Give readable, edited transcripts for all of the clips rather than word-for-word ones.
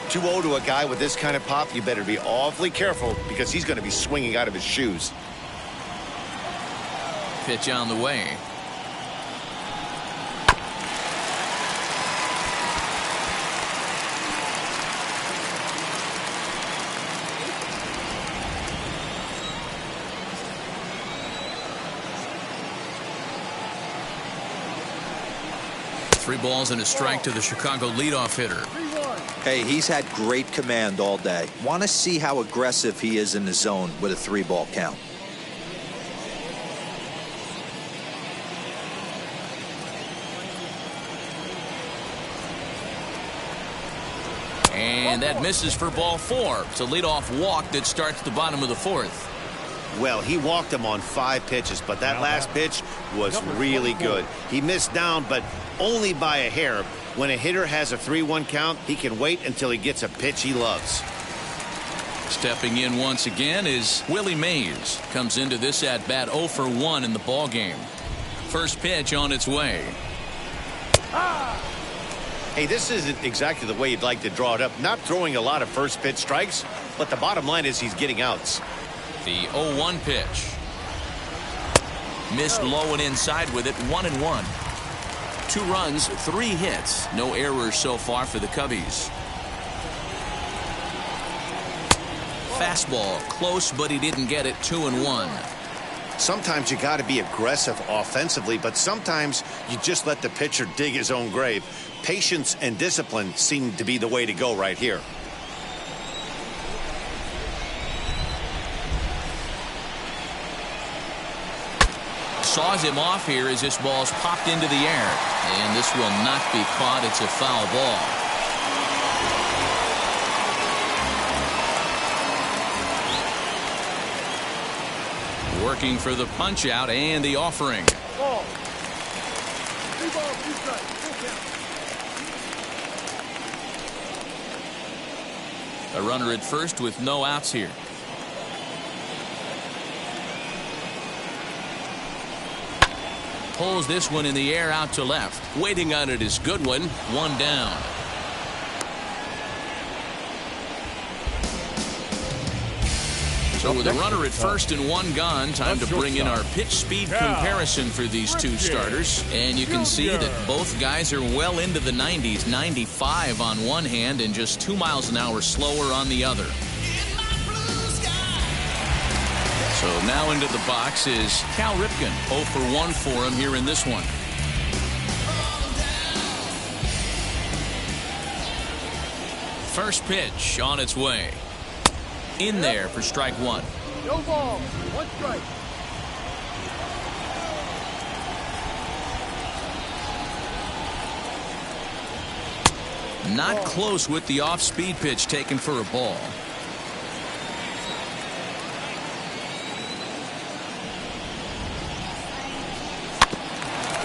2-0 to a guy with this kind of pop, you better be awfully careful because he's going to be swinging out of his shoes. Pitch on the way. Three balls and a strike to the Chicago leadoff hitter. Hey, he's had great command all day. Want to see how aggressive he is in the zone with a 3-ball count. And that misses for ball 4. It's a leadoff walk that starts the bottom of the 4th. Well, he walked him on 5 pitches, but that last pitch was really good. He missed down, but only by a hair. When a hitter has a 3-1 count, he can wait until he gets a pitch he loves. Stepping in once again is Willie Mays. Comes into this at bat 0 for 1 in the ball game. First pitch on its way. Hey, this isn't exactly the way you'd like to draw it up. Not throwing a lot of first pitch strikes, but the bottom line is he's getting outs. The 0-1 pitch. Missed low and inside with it. 1-1. 2 runs, 3 hits. No errors so far for the Cubbies. Fastball close, but he didn't get it. 2-1. Sometimes you got to be aggressive offensively, but sometimes you just let the pitcher dig his own grave. Patience and discipline seem to be the way to go right here. Saws him off here as this ball's popped into the air. And this will not be caught. It's a foul ball. Working for the punch out and the offering. Ball. 3 balls, 2 strikes. Full count. A runner at first with no outs here. Pulls this one in the air out to left. Waiting on it is Goodwin. 1 down. So with a runner at first and 1 gone, time to bring in our pitch speed comparison for these 2 starters. And you can see that both guys are well into the 90s. 95 on one hand and just 2 miles an hour slower on the other. So now into the box is Cal Ripken. 0 for 1 for him here in this one. First pitch on its way. In there for strike 1. No ball, 1 strike. Not close with the off-speed pitch taken for a ball.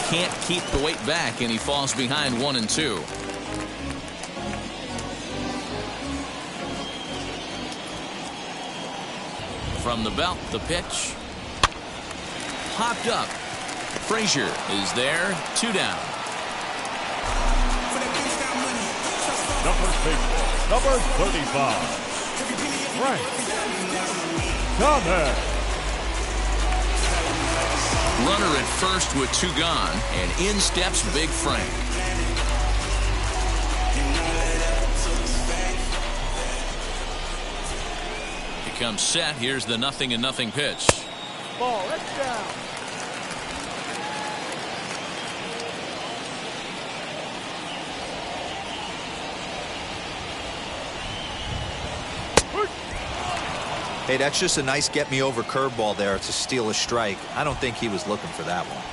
Can't keep the weight back, and he falls behind 1-2. From the belt, the pitch. Popped up. Frazier is there. 2 down. Number 35. Frank Thomas. Runner at first with 2 gone, and in steps Big Frank. Becomes set. Here's the 0-0 pitch. Ball, that's down. Hey, that's just a nice get-me-over curveball there to steal a strike. I don't think he was looking for that one.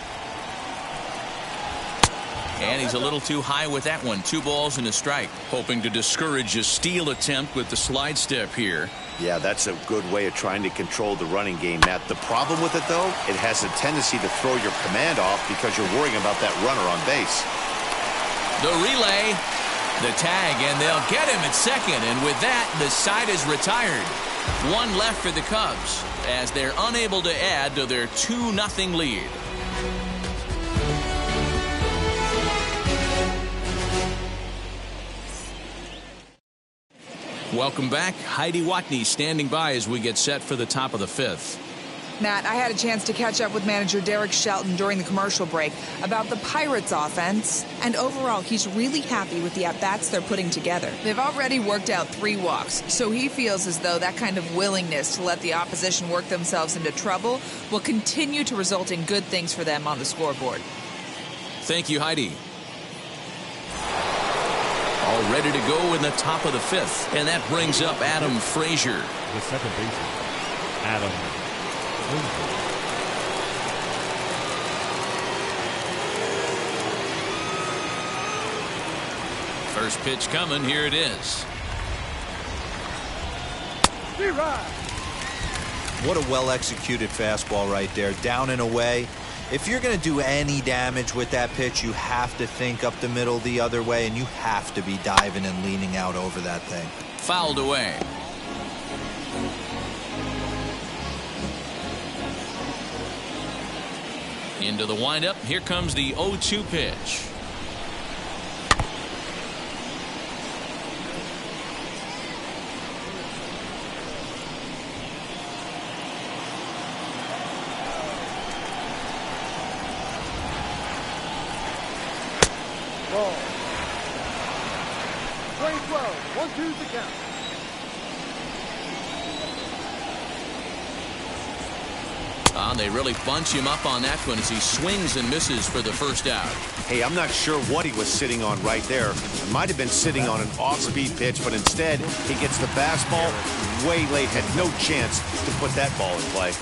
And he's a little too high with that one. 2 balls and a strike. Hoping to discourage a steal attempt with the slide step here. Yeah, that's a good way of trying to control the running game, Matt. The problem with it, though, it has a tendency to throw your command off because you're worrying about that runner on base. The relay, the tag, and they'll get him at second. And with that, the side is retired. 1 left for the Cubs as they're unable to add to their 2-0 lead. Welcome back. Heidi Watney standing by as we get set for the top of the fifth. Matt, I had a chance to catch up with manager Derek Shelton during the commercial break about the Pirates' offense, and overall, he's really happy with the at-bats they're putting together. They've already worked out 3 walks, so he feels as though that kind of willingness to let the opposition work themselves into trouble will continue to result in good things for them on the scoreboard. Thank you, Heidi. All ready to go in the top of the fifth, and that brings up Adam Frazier. The second baseman, Adam Frazier. First pitch coming. Here it is. What a well-executed fastball right there, down and away. If you're going to do any damage with that pitch, you have to think up the middle the other way, and you have to be diving and leaning out over that thing. Fouled away. Into the windup. Here comes the 0-2 pitch. Ball. Straight 12. 1-2 the count. They really bunch him up on that one as he swings and misses for the first out. Hey, I'm not sure what he was sitting on right there. It might have been sitting on an off-speed pitch, but instead he gets the fastball way late. Had no chance to put that ball in play.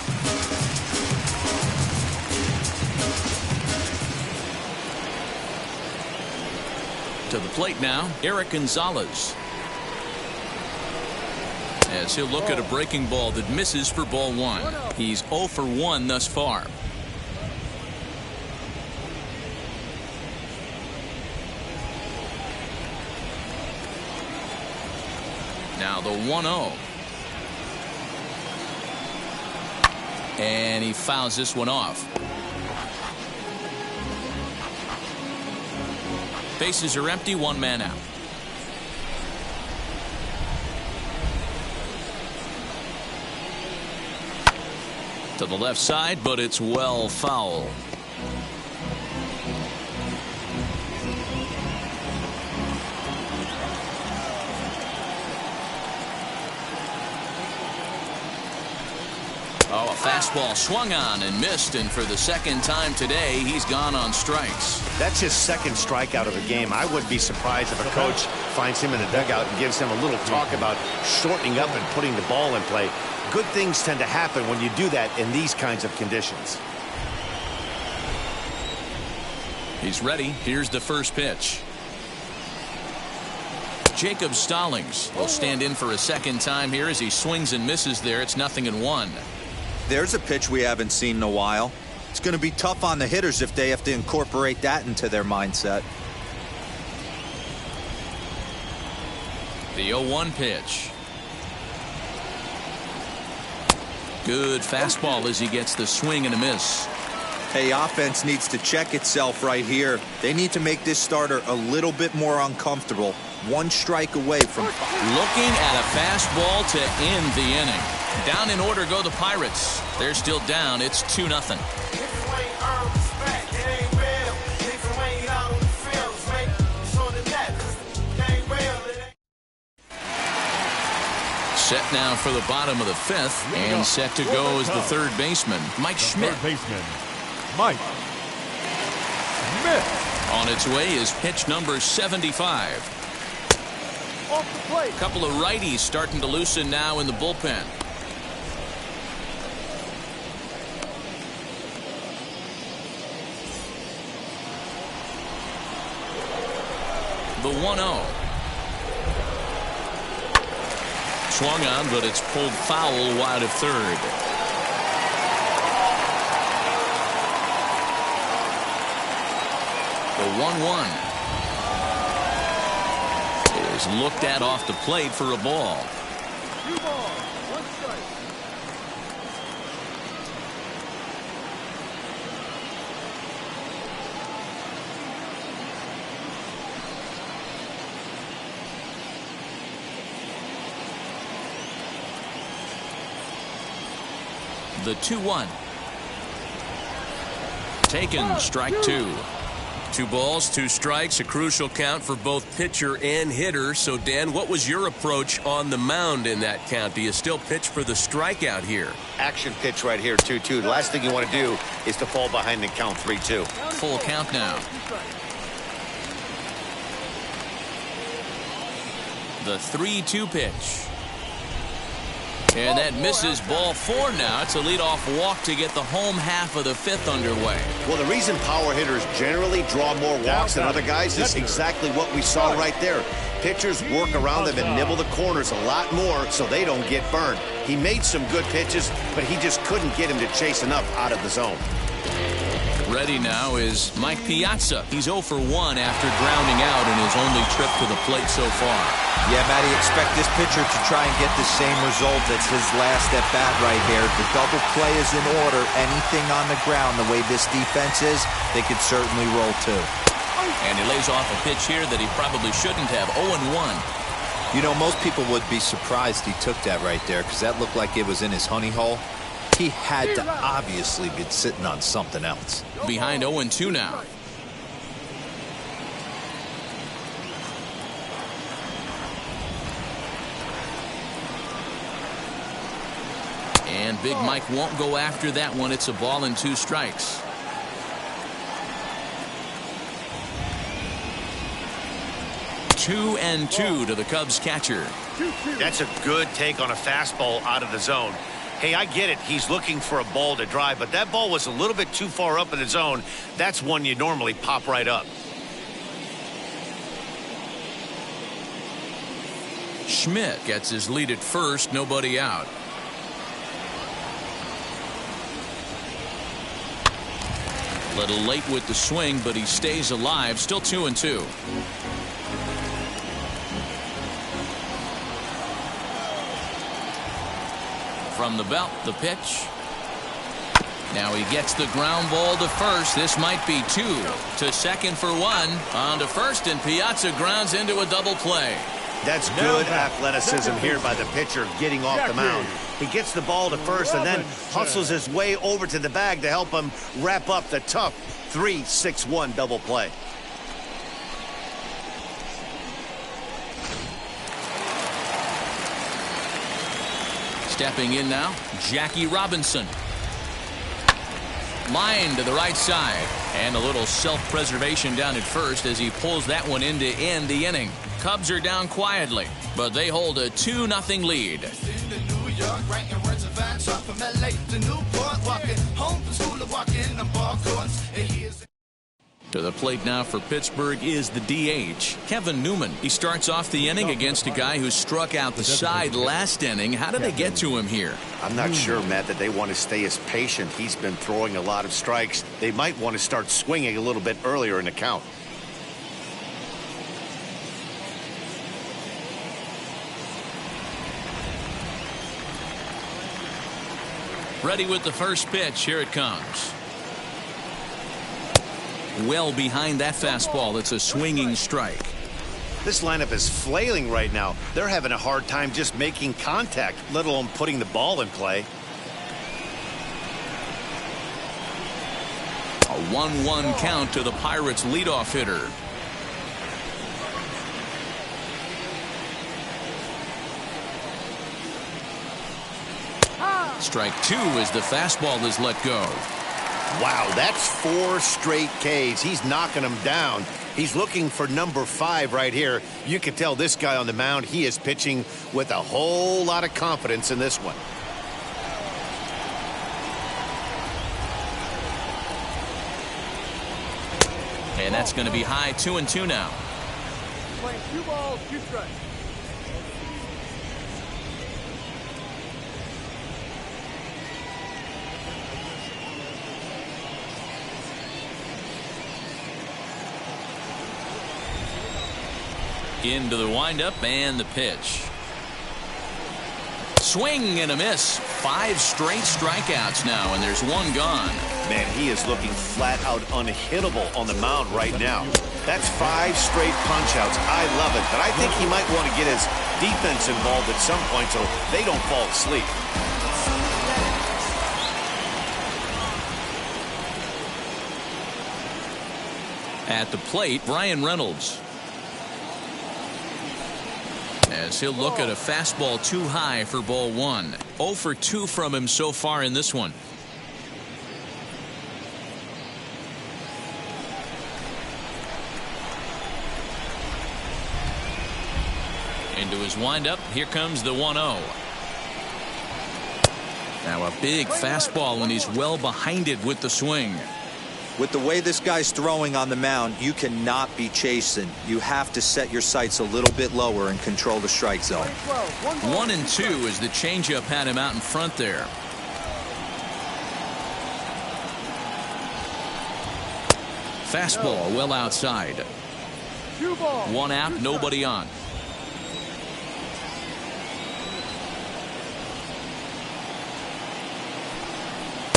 To the plate now, Eric Gonzalez. As he'll look at a breaking ball that misses for ball 1. He's 0 for 1 thus far. Now the 1-0. And he fouls this one off. Bases are empty, 1 man out. To the left side, but it's well foul. Oh, a fastball swung on and missed, and for the second time today, he's gone on strikes. That's his second strikeout of the game. I wouldn't be surprised if a coach finds him in a dugout and gives him a little talk about shortening up and putting the ball in play. Good things tend to happen when you do that in these kinds of conditions. He's ready. Here's the first pitch. Jacob Stallings will stand in for a second time here as he swings and misses there. It's 0-1. There's a pitch we haven't seen in a while. It's going to be tough on the hitters if they have to incorporate that into their mindset. The 0-1 pitch. Good fastball as he gets the swing and a miss. Hey, offense needs to check itself right here. They need to make this starter a little bit more uncomfortable. 1 strike away from... Looking at a fastball to end the inning. Down in order go the Pirates. They're still down. It's 2-0. Set now for the bottom of the fifth, and set to go as the third baseman, Mike Schmidt. Third baseman, Mike Schmidt. On its way is pitch number 75. Off the plate. A couple of righties starting to loosen now in the bullpen. The 1-0. Swung on, but it's pulled foul wide of third. The 1-1 is looked at off the plate for a ball. 2 balls, 1 strike. The 2-1. Taken, strike 2. 2 balls, 2 strikes, a crucial count for both pitcher and hitter. So, Dan, what was your approach on the mound in that count? Do you still pitch for the strikeout here? Action pitch right here, 2-2. The last thing you want to do is to fall behind and count 3-2. Full count now. The 3-2 pitch. And that misses, ball 4 now. It's a leadoff walk to get the home half of the 5th underway. Well, the reason power hitters generally draw more walks than other guys is exactly what we saw right there. Pitchers work around them and nibble the corners a lot more so they don't get burned. He made some good pitches, but he just couldn't get him to chase enough out of the zone. Ready now is Mike Piazza. He's 0 for 1 after grounding out in his only trip to the plate so far. Yeah, Matty, expect this pitcher to try and get the same result as his last at-bat right here. The double play is in order. Anything on the ground, the way this defense is, they could certainly roll too. And he lays off a pitch here that he probably shouldn't have. 0-1. You know, most people would be surprised he took that right there because that looked like it was in his honey hole. He had to obviously be sitting on something else. Behind 0-2 now. And Big Mike won't go after that one. It's a ball and 2 strikes. Two and 2 to the Cubs catcher. That's a good take on a fastball out of the zone. Hey, I get it. He's looking for a ball to drive, but that ball was a little bit too far up in the zone. That's one you normally pop right up. Schmidt gets his lead at first, nobody out. Little late with the swing, but he stays alive. Still 2-2. From the belt, the pitch. Now he gets the ground ball to first. This might be 2. To second for 1. On to first, and Piazza grounds into a double play. That's good athleticism here by the pitcher getting off the mound. He gets the ball to first and then hustles his way over to the bag to help him wrap up the tough 3-6-1 double play. Stepping in now, Jackie Robinson. Line to the right side. And a little self-preservation down at first as he pulls that one in to end the inning. Cubs are down quietly, but they hold a 2-0 lead. To the plate now for Pittsburgh is the DH, Kevin Newman. He starts off the inning against a guy who struck out the side last inning. How did they get to him here? I'm not sure, Matt, that they want to stay as patient. He's been throwing a lot of strikes. They might want to start swinging a little bit earlier in the count. Ready with the first pitch. Here it comes. Well behind that fastball. It's a swinging strike. This lineup is flailing right now. They're having a hard time just making contact, let alone putting the ball in play. A 1-1 count to the Pirates' leadoff hitter. Strike 2 as the fastball is let go. Wow, that's 4 straight Ks. He's knocking them down. He's looking for number 5 right here. You can tell this guy on the mound, he is pitching with a whole lot of confidence in this one. And that's going to be high. 2-2 now. Playing 2 balls, 2 strikes. Into the windup and the pitch. Swing and a miss. 5 straight strikeouts now, and there's 1 gone. Man, he is looking flat out unhittable on the mound right now. That's 5 straight punch-outs. I love it, but I think he might want to get his defense involved at some point so they don't fall asleep. At the plate, Brian Reynolds. As he'll look at a fastball too high for ball 1. 0 for 2 from him so far in this one. Into his windup. Here comes the 1-0. Now a big fastball, and he's well behind it with the swing. With the way this guy's throwing on the mound, you cannot be chasing. You have to set your sights a little bit lower and control the strike zone. 1-2 as the changeup had him out in front there. Fastball well outside. 1 out, nobody on.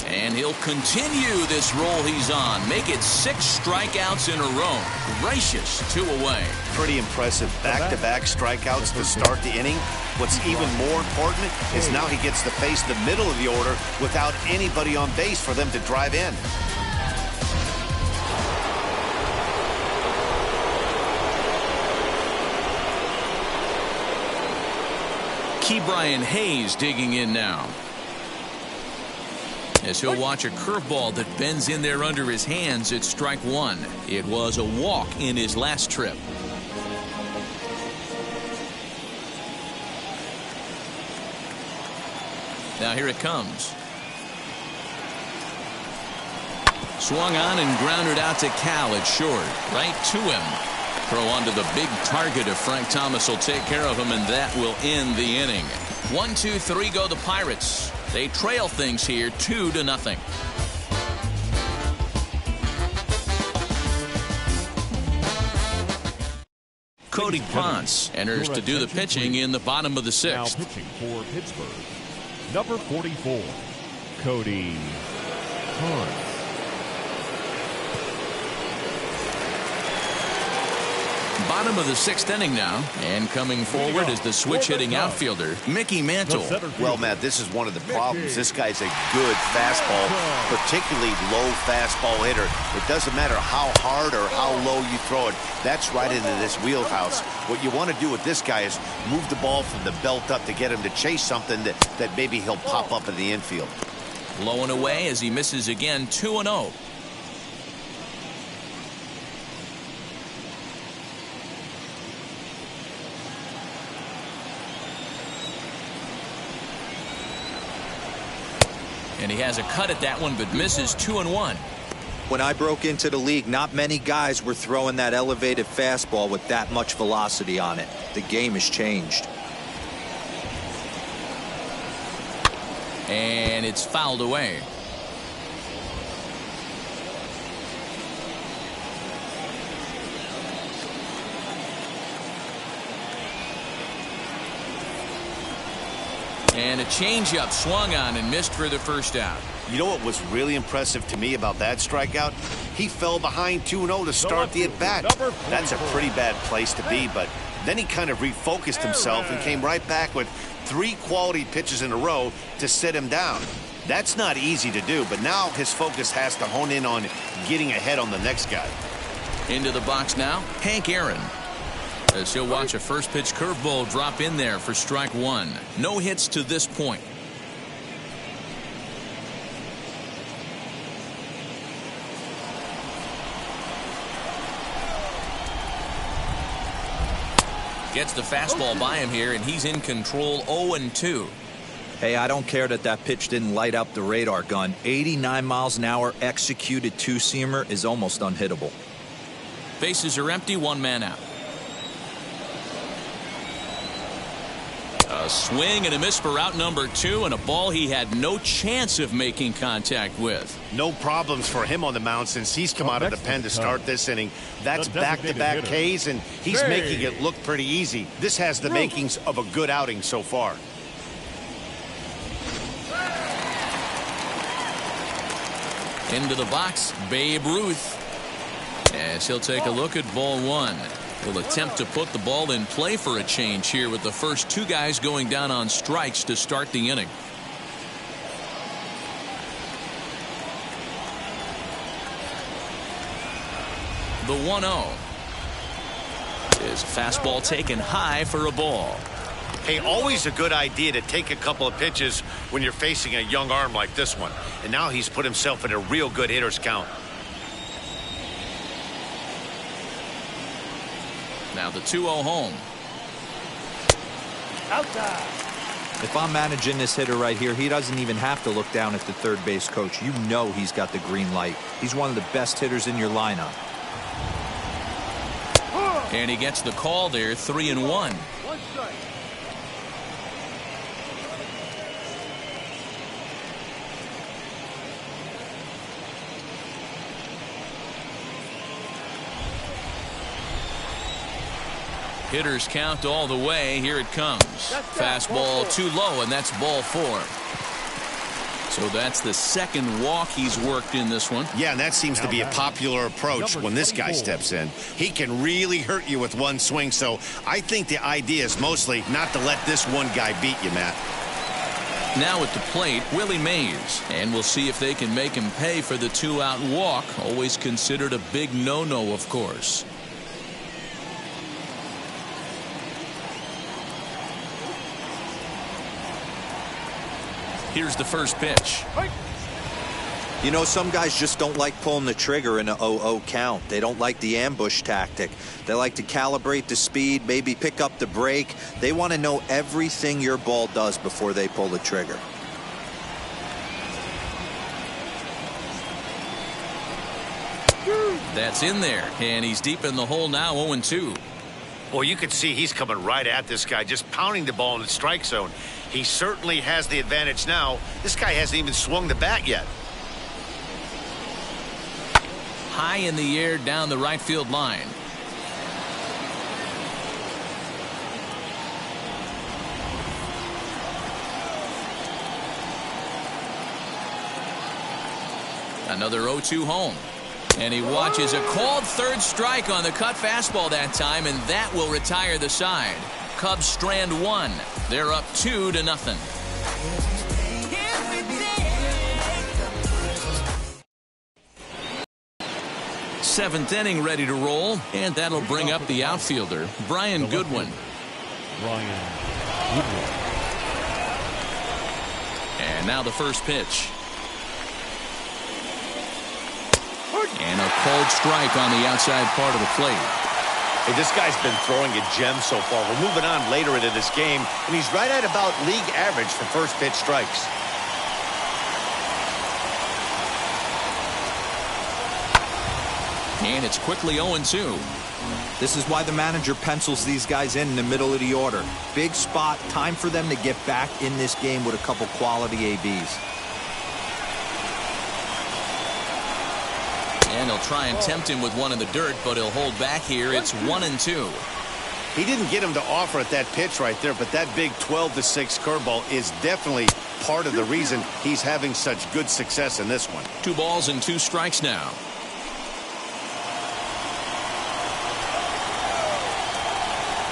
And he'll continue this roll he's on. Make it 6 strikeouts in a row. Gracious, 2 away. Pretty impressive. Back-to-back strikeouts to start the inning. What's even more important is now he gets to face the middle of the order without anybody on base for them to drive in. Ke'Bryan Hayes digging in now. As he'll watch a curveball that bends in there under his hands at strike 1. It was a walk in his last trip. Now here it comes. Swung on and grounded out to Cal at short. Right to him. Throw onto the big target if Frank Thomas will take care of him, and that will end the inning. 1, 2, 3 go the Pirates. They trail things here 2-0. Cody Ponce enters to do the pitching in the bottom of the 6th. Now pitching for Pittsburgh, number 44, Cody Ponce. Bottom of the 6th inning now, and coming forward is the switch-hitting outfielder, Mickey Mantle. Well, Matt, this is one of the problems. This guy's a good fastball, particularly low fastball hitter. It doesn't matter how hard or how low you throw it. That's right into this wheelhouse. What you want to do with this guy is move the ball from the belt up to get him to chase something that maybe he'll pop up in the infield. Low and away as he misses again, 2-0. And he has a cut at that one, but misses 2-1. When I broke into the league, not many guys were throwing that elevated fastball with that much velocity on it. The game has changed. And it's fouled away. And a changeup swung on and missed for the first out. You know what was really impressive to me about that strikeout? He fell behind 2-0 to start the at-bat. That's a pretty bad place to be, but then he kind of refocused himself and came right back with 3 quality pitches in a row to sit him down. That's not easy to do, but now his focus has to hone in on getting ahead on the next guy. Into the box now, Hank Aaron. As he'll watch a first pitch curveball drop in there for strike 1. No hits to this point. Gets the fastball by him here, and he's in control. 0-2. Hey, I don't care that pitch didn't light up the radar gun. 89 miles an hour executed two-seamer is almost unhittable. Bases are empty, 1 man out. A swing and a miss for out number 2, and a ball he had no chance of making contact with. No problems for him on the mound since he's come out of the pen to start this inning. That's back-to-back Ks, and he's making it look pretty easy. This has the makings of a good outing so far. Into the box, Babe Ruth. As he'll take a look at ball 1. He'll attempt to put the ball in play for a change here with the first 2 guys going down on strikes to start the inning. The 1-0 is a fastball taken high for a ball. Hey, always a good idea to take a couple of pitches when you're facing a young arm like this one. And now he's put himself in a real good hitter's count. Now the 2-0 home. Outside. If I'm managing this hitter right here, he doesn't even have to look down at the third base coach. You know he's got the green light. He's one of the best hitters in your lineup. And he gets the call there, 3-1. One strike. Hitters count all the way. Here it comes. Fastball too low, and that's ball 4. So that's the second walk he's worked in this one. Yeah, and that seems to be a popular approach when this guy steps in. He can really hurt you with one swing, so I think the idea is mostly not to let this one guy beat you, Matt. Now at the plate, Willie Mays. And we'll see if they can make him pay for the 2-out walk. Always considered a big no-no, of course. Here's the first pitch. You know, some guys just don't like pulling the trigger in a 0-0 count. They don't like the ambush tactic. They like to calibrate the speed, maybe pick up the brake. They want to know everything your ball does before they pull the trigger. That's in there, and he's deep in the hole now, 0-2. Well, you can see he's coming right at this guy, just pounding the ball in the strike zone. He certainly has the advantage now. This guy hasn't even swung the bat yet. High in the air down the right field line. Another 0-2 home. And he watches a called third strike on the cut fastball that time, and that will retire the side. Cubs strand 1. They're up 2-0. Seventh inning ready to roll, and that'll bring up the outfielder, Brian Goodwin. And now the first pitch. And a called strike on the outside part of the plate. Hey, this guy's been throwing a gem so far. We're moving on later into this game, and he's right at about league average for first pitch strikes. And it's quickly 0-2. This is why the manager pencils these guys in the middle of the order. Big spot, time for them to get back in this game with a couple quality ABs. And he'll try and tempt him with one in the dirt, but he'll hold back here. It's 1-2. He didn't get him to offer at that pitch right there, but that big 12-6 curveball is definitely part of the reason he's having such good success in this one. 2 balls and 2 strikes now.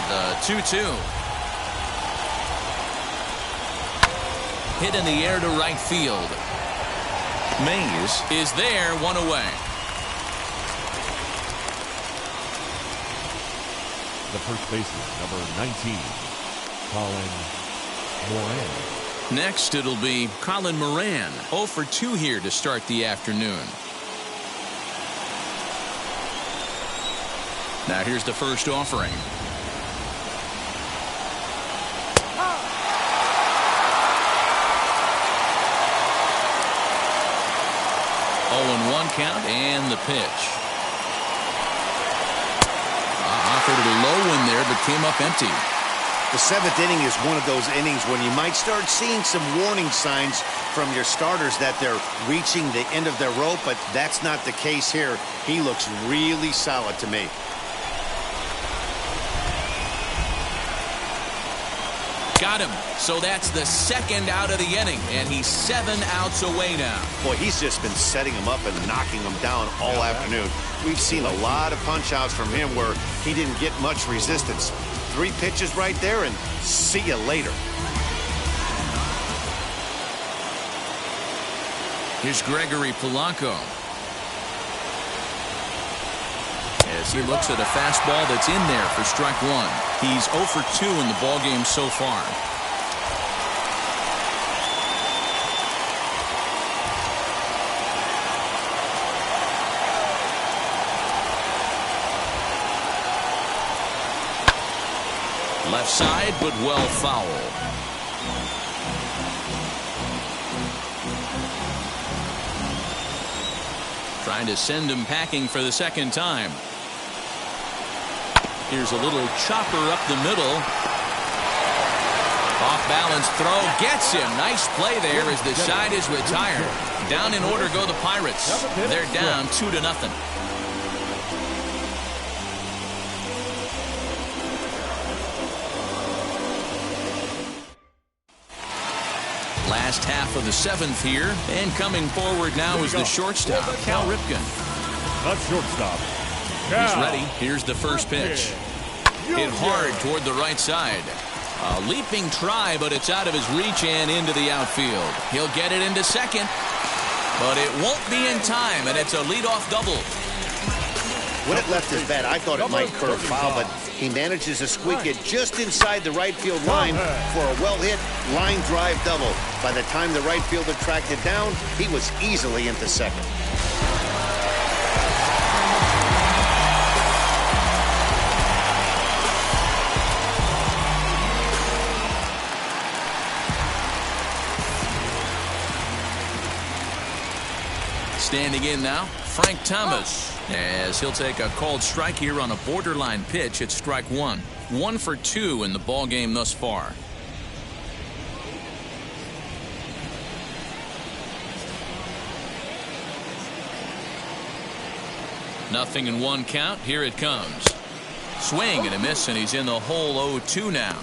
The 2-2. Hit in the air to right field. Mays is there, 1 away. The first baseman, number 19, Colin Moran. Next, it'll be Colin Moran, 0 for 2 here to start the afternoon. Now here's the first offering. 0-1 count and the pitch. Offered a low one there, but came up empty. The 7th inning is one of those innings when you might start seeing some warning signs from your starters that they're reaching the end of their rope, but that's not the case here. He looks really solid to me. Got him. So that's the second out of the inning, and he's 7 outs away now. Boy, he's just been setting him up and knocking him down all afternoon. We've seen a lot of punch-outs from him where he didn't get much resistance. 3 pitches right there, and see you later. Here's Gregory Polanco. as he looks at a fastball that's in there for strike one. He's 0 for 2 in the ballgame so far. Left side, but well foul. Trying to send him packing for the second time. Here's a little chopper up the middle. Off balance throw gets him. Nice play there as the side is retired. Down in order go the Pirates. They're down 2-0. Last half of the seventh here, and coming forward now is the shortstop, Cal Ripken. The shortstop. He's ready. Here's the first pitch. Hit hard toward the right side. A leaping try, but it's out of his reach and into the outfield. He'll get it into second, but it won't be in time, and it's a leadoff double. When it left his bat, I thought it might curve foul, but he manages to squeak it just inside the right field line for a well-hit line drive double. By the time the right fielder tracked it down, he was easily into second. Standing in now, Frank Thomas, as he'll take a called strike here on a borderline pitch at strike one. 1 for 2 in the ballgame thus far. Nothing in one count. Here it comes. Swing and a miss, and he's in the hole 0-2 now.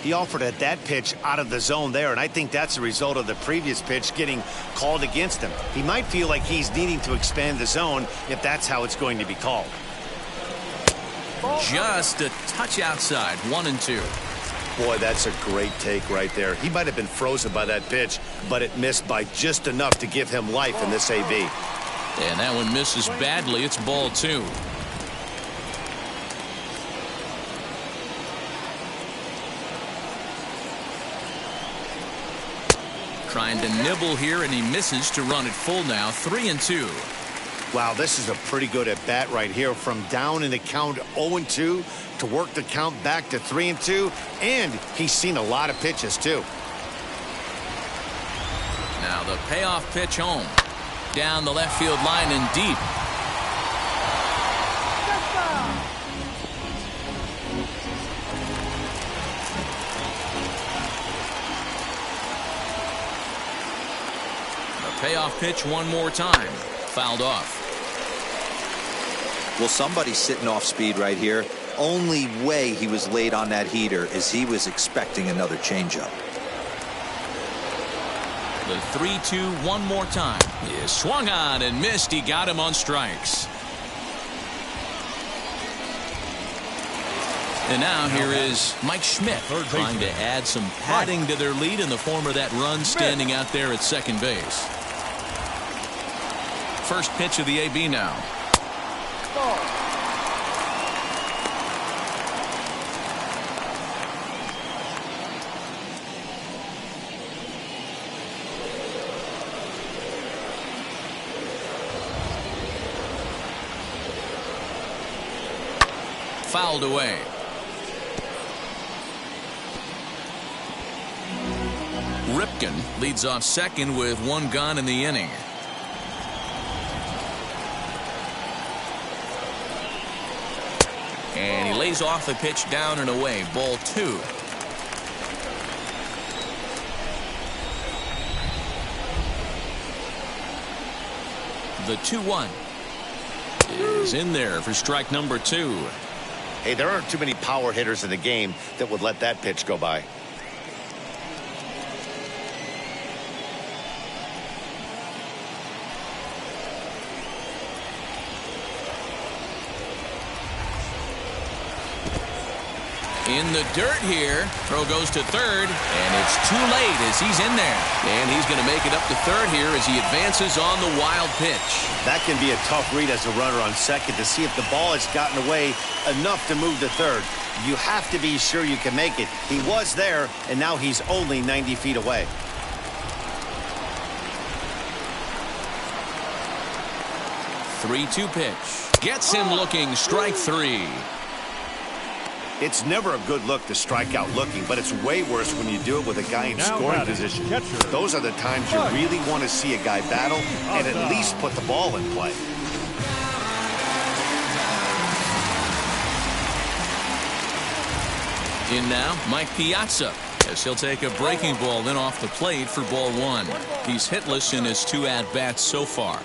He offered at that pitch out of the zone there, and I think that's a result of the previous pitch getting called against him. He might feel like he's needing to expand the zone if that's how it's going to be called. Just a touch outside, 1-2. Boy, that's a great take right there. He might have been frozen by that pitch, but it missed by just enough to give him life in this AB. And that one misses badly. It's ball 2. Trying to nibble here, and he misses to run it full now. 3-2. Wow, this is a pretty good at bat right here, from down in the count 0-2 to work the count back to 3-2, and he's seen a lot of pitches too. Now the payoff pitch home, down the left field line and deep. Payoff pitch one more time. Fouled off. Well, somebody's sitting off speed right here. Only way he was late on that heater is he was expecting another changeup. The 3-2 one more time. He swung on and missed. He got him on strikes. And now here is Mike Schmidt trying to add some padding to their lead in the form of that run standing out there at second base. First pitch of the AB now. Fouled away. Ripken leads off second with 1 gone in the inning. And he lays off the pitch down and away. Ball 2. The 2-1 is in there for strike number 2. Hey, there aren't too many power hitters in the game that would let that pitch go by. In the dirt here. Throw goes to third, and it's too late as he's in there. And he's going to make it up to third here as he advances on the wild pitch. That can be a tough read as a runner on second to see if the ball has gotten away enough to move to third. You have to be sure you can make it. He was there, and now he's only 90 feet away. Three-two pitch. Gets him looking. Strike three. It's never a good look to strike out looking, but it's way worse when you do it with a guy in scoring position. Those are the times you really want to see a guy battle and at least put the ball in play. In now, Mike Piazza, as he'll take a breaking ball then off the plate for ball one. He's hitless in his 2 at-bats so far.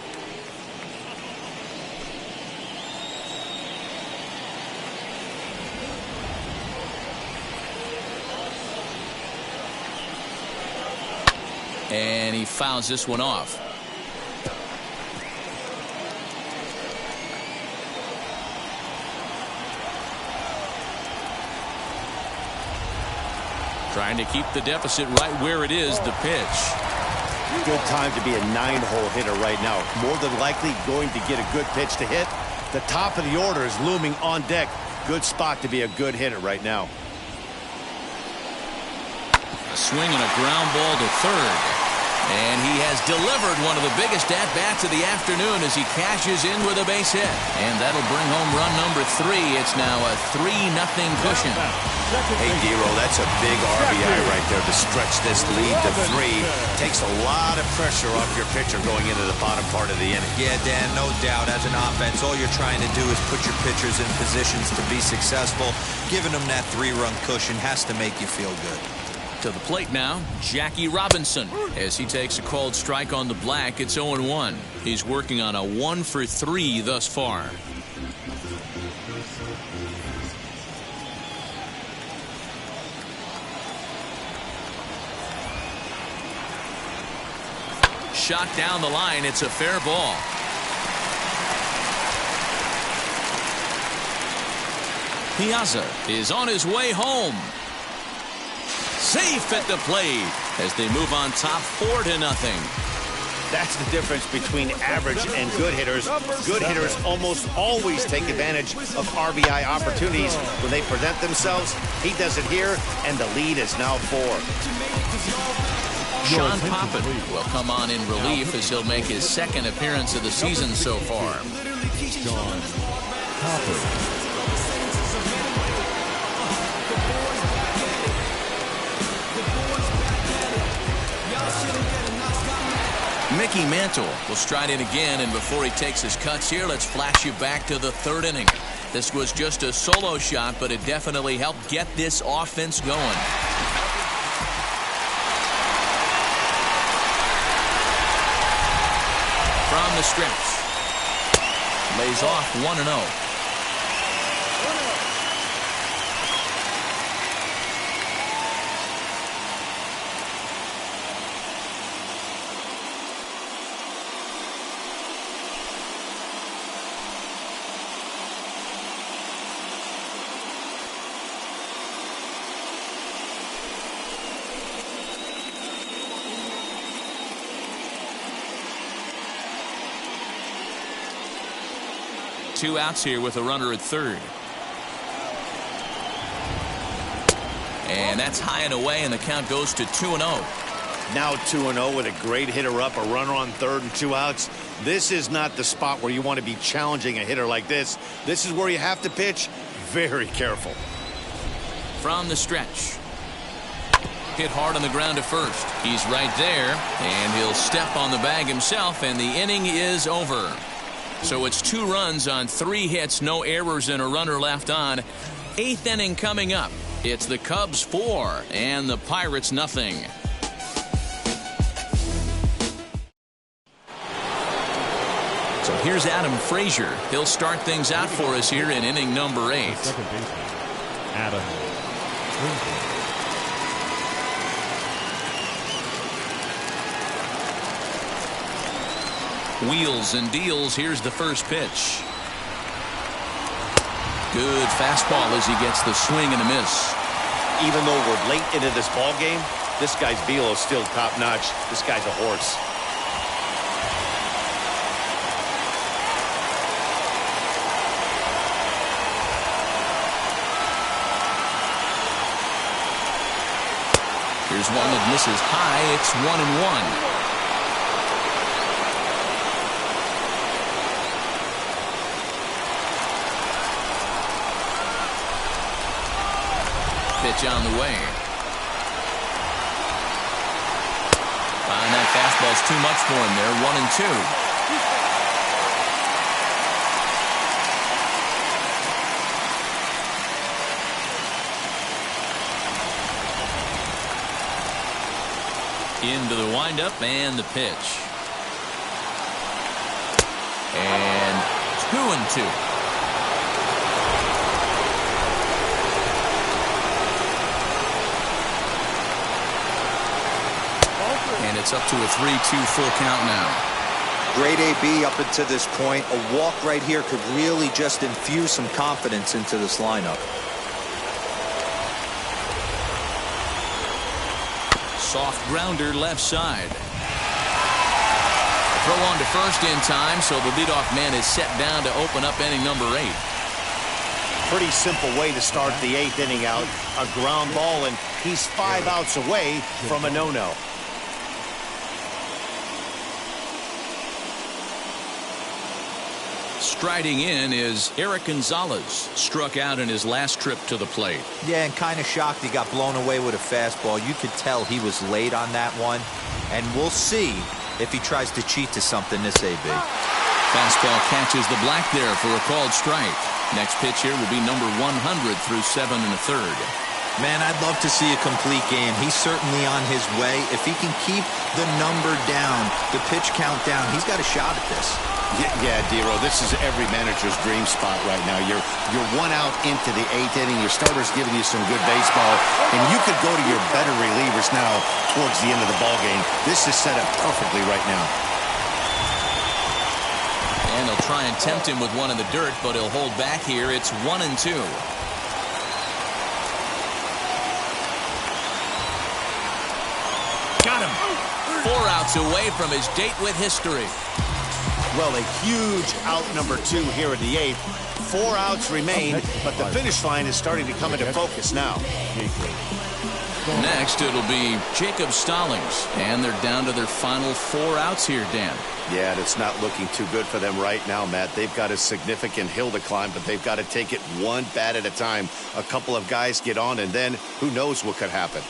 And he fouls this one off. Trying to keep the deficit right where it is, the pitch. Good time to be a 9-hole hitter right now. More than likely going to get a good pitch to hit. The top of the order is looming on deck. Good spot to be a good hitter right now. A swing and a ground ball to third. And he has delivered one of the biggest at-bats of the afternoon as he cashes in with a base hit. And that'll bring home run number 3. It's now a 3-0 cushion. Hey, Dero, that's a big RBI right there to stretch this lead to 3. Takes a lot of pressure off your pitcher going into the bottom part of the inning. Yeah, Dan, no doubt. As an offense, all you're trying to do is put your pitchers in positions to be successful. Giving them that 3-run cushion has to make you feel good. To the plate now, Jackie Robinson. As he takes a called strike on the black, it's 0-1. He's working on a 1-for-3 thus far. Shot down the line. It's a fair ball. Piazza is on his way home. Safe at the plate as they move on top 4-0. That's the difference between average and good hitters. Good hitters almost always take advantage of RBI opportunities when they present themselves. He does it here, and the lead is now 4. Sean Poppin will come on in relief as he'll make his 2nd appearance of the season so far. Sean Poppin. Mickey Mantle will stride in again, and before he takes his cuts here, let's flash you back to the 3rd inning. This was just a solo shot, but it definitely helped get this offense going. From the stretch. Lays off 1-0. Two outs here with a runner at third. And that's high and away, and the count goes to 2-0. Now 2-0 with a great hitter up, a runner on third and 2 outs. This is not the spot where you want to be challenging a hitter like this. This is where you have to pitch very careful. From the stretch. Hit hard on the ground to first. He's right there, and he'll step on the bag himself, and the inning is over. So it's 2 runs on 3 hits, no errors, and a runner left on. 8th inning coming up. It's the Cubs 4 and the Pirates nothing. So here's Adam Frazier. He'll start things out for us here in inning number 8. Second baseman, Adam Frazier. Wheels and deals. Here's the first pitch. Good fastball as he gets the swing and a miss. even though we're late into this ball game, this guy's velo is still top-notch. This guy's a horse. Here's one that misses high. It's 1-1. Pitch on the way. And that fastball's too much for him there. 1-2. Into the windup and the pitch. And 2-2. And it's up to a 3-2 full count now. Great AB up until this point. A walk right here could really just infuse some confidence into this lineup. Soft grounder left side. Throw on to first in time, so the leadoff man is set down to open up inning number 8. Pretty simple way to start the 8th inning out. A ground ball, and he's 5 outs away from a no-no. Striding in is Eric Gonzalez. Struck out in his last trip to the plate. Yeah, and kind of shocked he got blown away with a fastball. You could tell he was late on that one. And we'll see if he tries to cheat to something this AB. Fastball catches the black there for a called strike. Next pitch here will be number 100 through 7 1/3. Man, I'd love to see a complete game. He's certainly on his way. If he can keep the number down, the pitch count down, he's got a shot at this. Yeah, Dero, this is every manager's dream spot right now. You're 1 out into the 8th inning. Your starter's giving you some good baseball, and you could go to your better relievers now towards the end of the ball game. This is set up perfectly right now. And they'll try and tempt him with one in the dirt, but he'll hold back here. It's 1-2. Got him. 4 outs away from his date with history. Well, a huge out number 2 here in the 8th. 4 outs remain, but the finish line is starting to come into focus now. Next, it'll be Jacob Stallings, and they're down to their final 4 outs here, Dan. Yeah, and it's not looking too good for them right now, Matt. They've got a significant hill to climb, but they've got to take it one bat at a time. A couple of guys get on, and then who knows what could happen.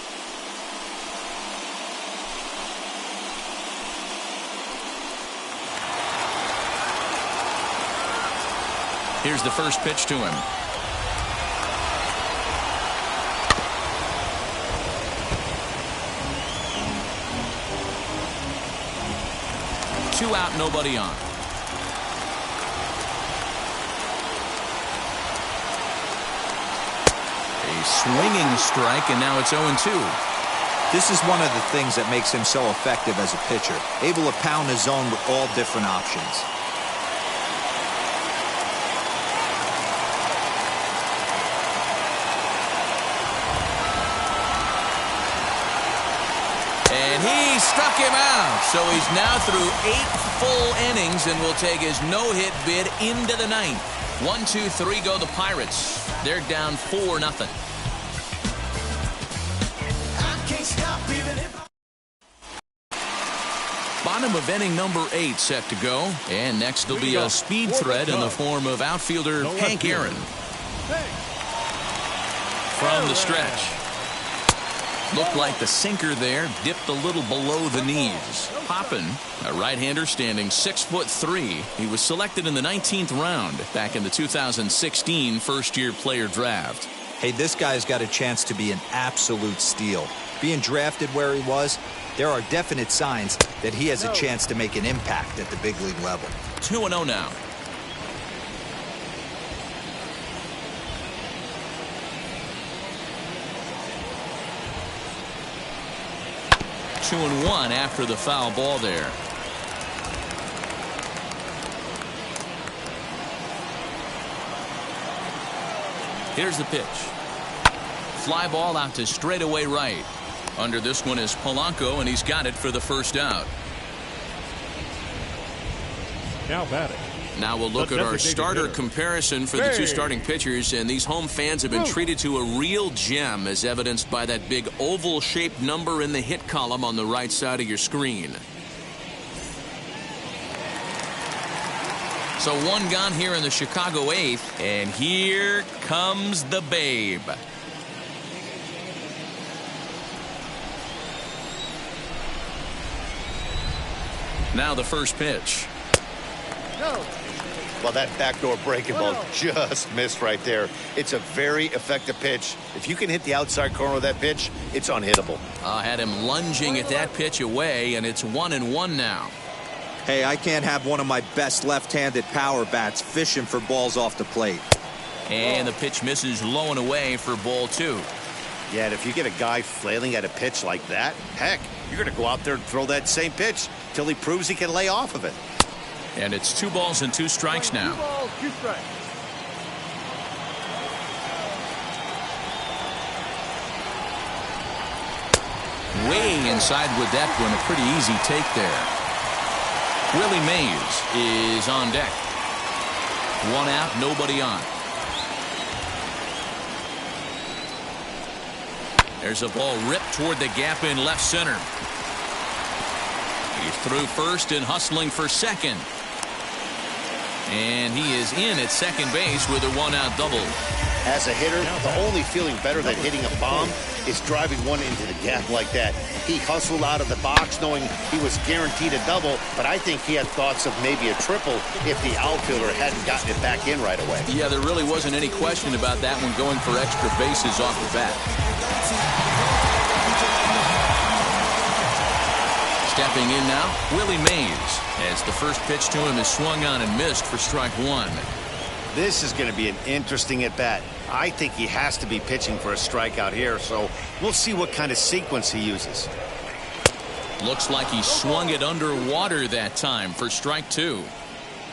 Here's the first pitch to him. Two out, nobody on. A swinging strike, and now it's 0-2. This is one of the things that makes him so effective as a pitcher. Able to pound his zone with all different options. He struck him out, so he's now through 8 full innings and will take his no-hit bid into the 9th. 1-2-3 go the Pirates. They're down 4-0. Bottom of inning number 8 set to go, and next will be a speed threat in the form of outfielder Hank Aaron. From the stretch. Looked like the sinker there dipped a little below the knees. Poppin, a right-hander standing 6'3". He was selected in the 19th round back in the 2016 first-year player draft. Hey, this guy's got a chance to be an absolute steal. Being drafted where he was, there are definite signs that he has a chance to make an impact at the big league level. 2-0 now. Two and 1 after the foul ball there. Here's the pitch. Fly ball out to straightaway right. Under this one is Polanco, and he's got it for the first out. Now batting. Now we'll look at our starter comparison for the two starting pitchers, and these home fans have been treated to a real gem, as evidenced by that big oval-shaped number in the hit column on the right side of your screen. So one gone here in the Chicago 8th, and here comes the Babe. Now the first pitch. No. Well, that backdoor breaking ball just missed right there. It's a very effective pitch. If you can hit the outside corner of that pitch, it's unhittable. Had him lunging at that pitch away, and it's 1-1 now. Hey, I can't have one of my best left-handed power bats fishing for balls off the plate. And the pitch misses low and away for ball 2. Yeah, and if you get a guy flailing at a pitch like that, heck, you're going to go out there and throw that same pitch till he proves he can lay off of it. And it's 2 balls and 2 strikes now. 2 balls, 2 strikes. Way inside with that one. A pretty easy take there. Willie Mays is on deck. 1 out, nobody on. There's a ball ripped toward the gap in left center. He's through first and hustling for second. And he is in at second base with a 1-out double. As a hitter, the only feeling better than hitting a bomb is driving one into the gap like that. He hustled out of the box knowing he was guaranteed a double, but I think he had thoughts of maybe a triple if the outfielder hadn't gotten it back in right away. Yeah, there really wasn't any question about that one, going for extra bases off the bat. Stepping in now, Willie Mays, as the first pitch to him is swung on and missed for strike 1. This is going to be an interesting at-bat. I think he has to be pitching for a strikeout here, so we'll see what kind of sequence he uses. Looks like he swung it underwater that time for strike 2.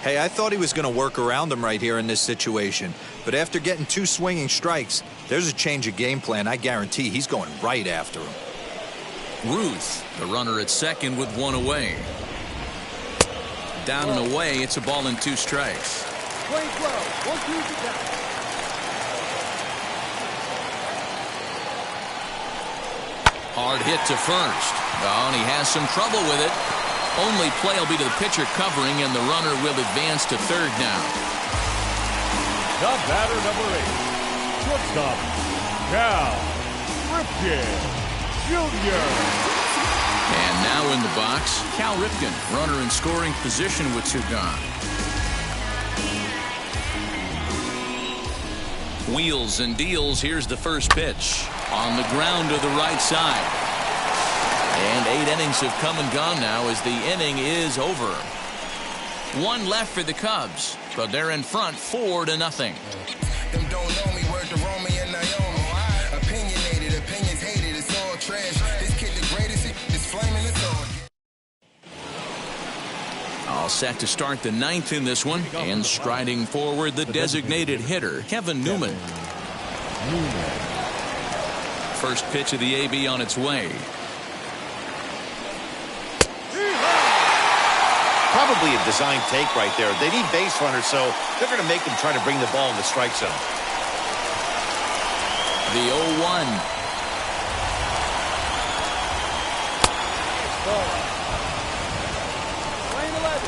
Hey, I thought he was going to work around him right here in this situation, but after getting 2 swinging strikes, there's a change of game plan. I guarantee he's going right after him. Ruth, the runner at second with 1 away. Down and away, it's a ball and 2 strikes. Playing 12. 1-2 to count. Hard hit to first. Oh, and he has some trouble with it. Only play will be to the pitcher covering, and the runner will advance to third now. The batter, number 8. Shortstop, Cal Ripken Jr. And now in the box, Cal Ripken, runner in scoring position with 2 gone. Wheels and deals. Here's the first pitch. On the ground to the right side. And 8 innings have come and gone now as the inning is over. 1 left for the Cubs, but they're in front 4-0. Them don't know me, word to Romy and Naomi. Opinionated, opinions hated, it's all trash. This kid the greatest, it's flaming, it's all. All set to start the 9th in this one, and striding forward the designated hitter, Kevin Newman. First pitch of the AB on its way. Probably a design take right there. They need base runners, so they're going to make them try to bring the ball in the strike zone. The 0-1. Playing 11.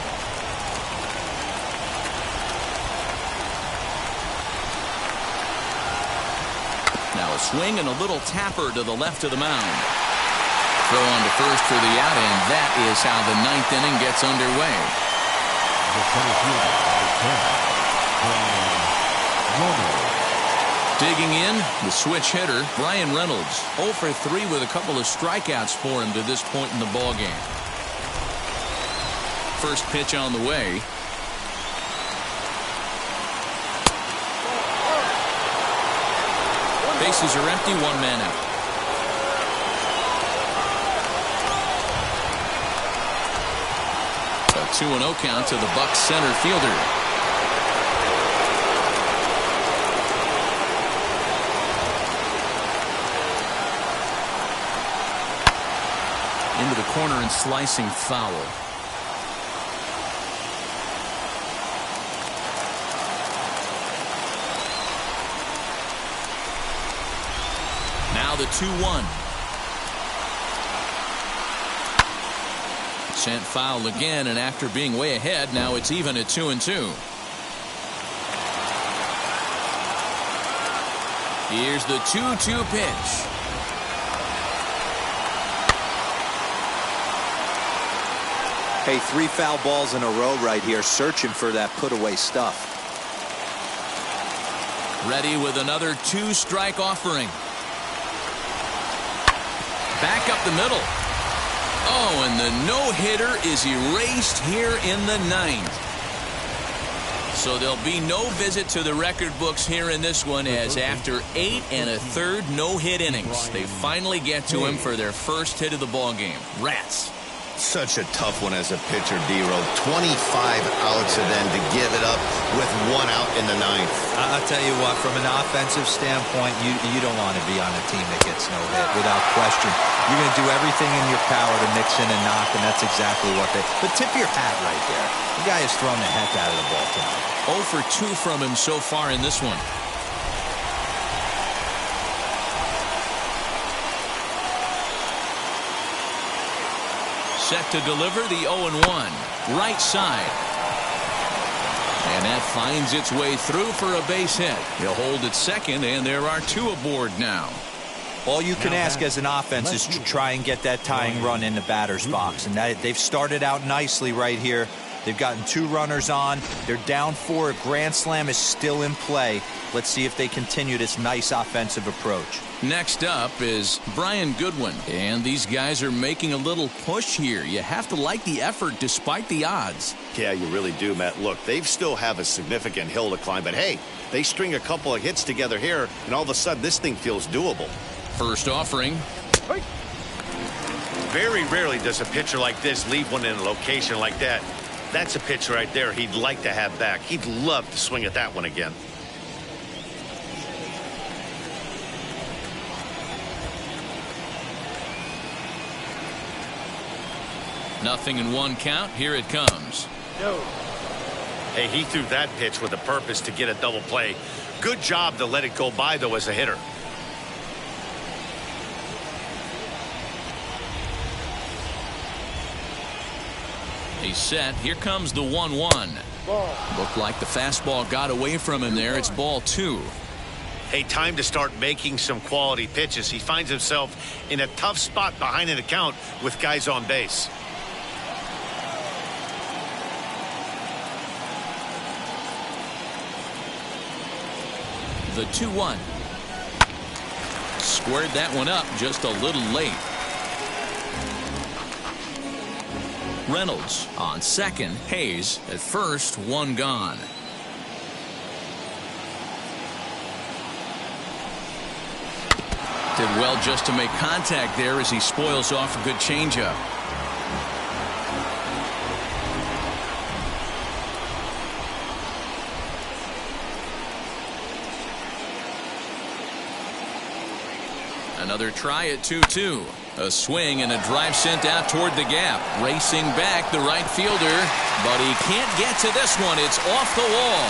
Now a swing and a little tapper to the left of the mound. Throw on to first for the out, and that is how the 9th inning gets underway. The center fielder, number 10, Digging in, the switch hitter, Brian Reynolds. 0 for 3 with a couple of strikeouts for him to this point in the ballgame. First pitch on the way. Bases are empty, 1 man out. A 2-0 count to the Bucs center fielder. corner and slicing foul. Now the 2-1. Sent foul again, and after being way ahead, now it's even at 2-2. Here's the 2-2 pitch. Hey, 3 foul balls in a row right here, searching for that put-away stuff. Ready with another 2-strike offering. Back up the middle. Oh, and the no-hitter is erased here in the 9th. So there'll be no visit to the record books here in this one, as after 8 1/3 no-hit innings, they finally get to him for their first hit of the ball game. Rats. Such a tough one as a pitcher, D-Row. 25 outs and then to give it up with 1 out in the 9th. I'll tell you what, from an offensive standpoint, you don't want to be on a team that gets no hit, without question. You're going to do everything in your power to mix in and knock, and that's exactly what they... But tip your hat right there. The guy has thrown the heck out of the ball tonight. 0 for 2 from him so far in this one. Set to deliver the 0-1. Right side. And that finds its way through for a base hit. He'll hold at second, and there are 2 aboard now. All you can ask as an offense is to try and get that tying run in the batter's box. And they've started out nicely right here. They've gotten 2 runners on. They're down 4. A grand slam is still in play. Let's see if they continue this nice offensive approach. Next up is Brian Goodwin. And these guys are making a little push here. You have to like the effort despite the odds. Yeah, you really do, Matt. Look, they still have a significant hill to climb, but hey, they string a couple of hits together here, and all of a sudden this thing feels doable. First offering. Very rarely does a pitcher like this leave one in a location like that. That's a pitch right there he'd like to have back. He'd love to swing at that one again. Nothing in 1 count. Here it comes. Hey, he threw that pitch with a purpose to get a double play. Good job to let it go by, though, as a hitter. He's set. Here comes the 1-1. Looked like the fastball got away from him there. It's ball 2. Hey, time to start making some quality pitches. He finds himself in a tough spot behind an account with guys on base. The 2-1. Squared that one up just a little late. Reynolds on second. Hayes at first. 1 gone. Did well just to make contact there as he spoils off a good changeup. Another try at 2-2. A swing and a drive sent out toward the gap. Racing back the right fielder, but he can't get to this one. It's off the wall.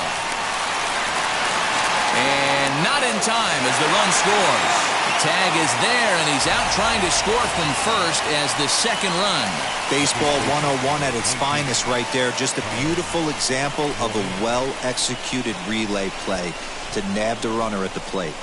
And not in time as the run scores. The tag is there, and he's out trying to score from first as the second run. Baseball 101 at its finest right there. Just a beautiful example of a well-executed relay play to nab the runner at the plate.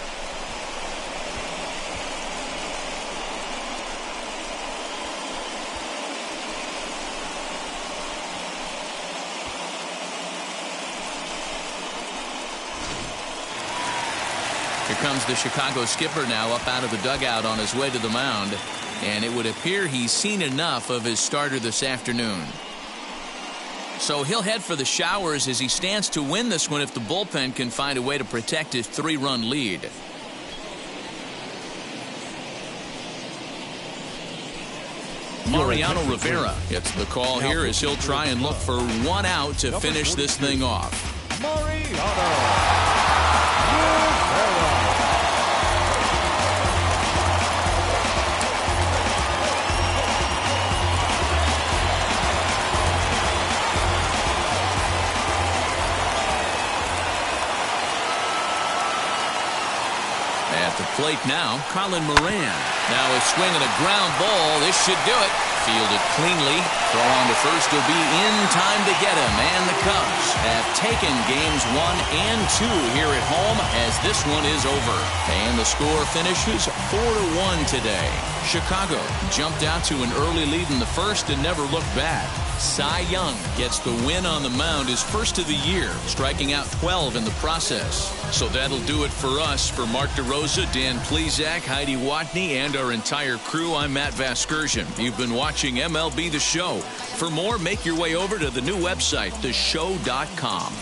Here comes the Chicago skipper now up out of the dugout on his way to the mound. And it would appear he's seen enough of his starter this afternoon. So he'll head for the showers as he stands to win this one if the bullpen can find a way to protect his 3-run lead. Mariano Rivera gets the call here as he'll try and look for 1 out to finish this thing off. Mariano. plate now, Colin Moran. Now a swing and a ground ball. This should do it. Fielded cleanly. Throw on to first will be in time to get him. And the Cubs have taken games 1 and 2 here at home as this one is over. And the score finishes 4-1 today. Chicago jumped out to an early lead in the first and never looked back. Cy Young gets the win on the mound, his first of the year, striking out 12 in the process. So that'll do it for us. For Mark DeRosa, Dan Plesac, Heidi Watney, and our entire crew, I'm Matt Vasgersian. You've been watching MLB The Show. For more, make your way over to the new website, theshow.com.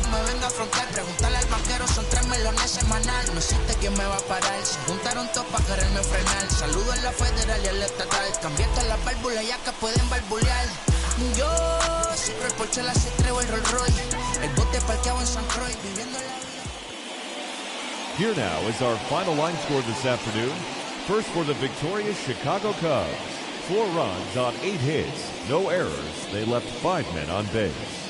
Me vengo a afrontar, preguntarle al banquero, son 3 melones semanal. No existe quien me va a parar, se juntaron todos para quererme frenar. Saludo en la federal y en la estatal, cambié todas las válvulas ya que pueden barbulear. Yo siempre el Porsche, la C3 o el Rolls Royce, el bote parqueado en San Croix, viviendo la vida. Here now is our final line score this afternoon. First for the victorious Chicago Cubs. 4 runs on 8 hits, no errors. They left 5 men on base.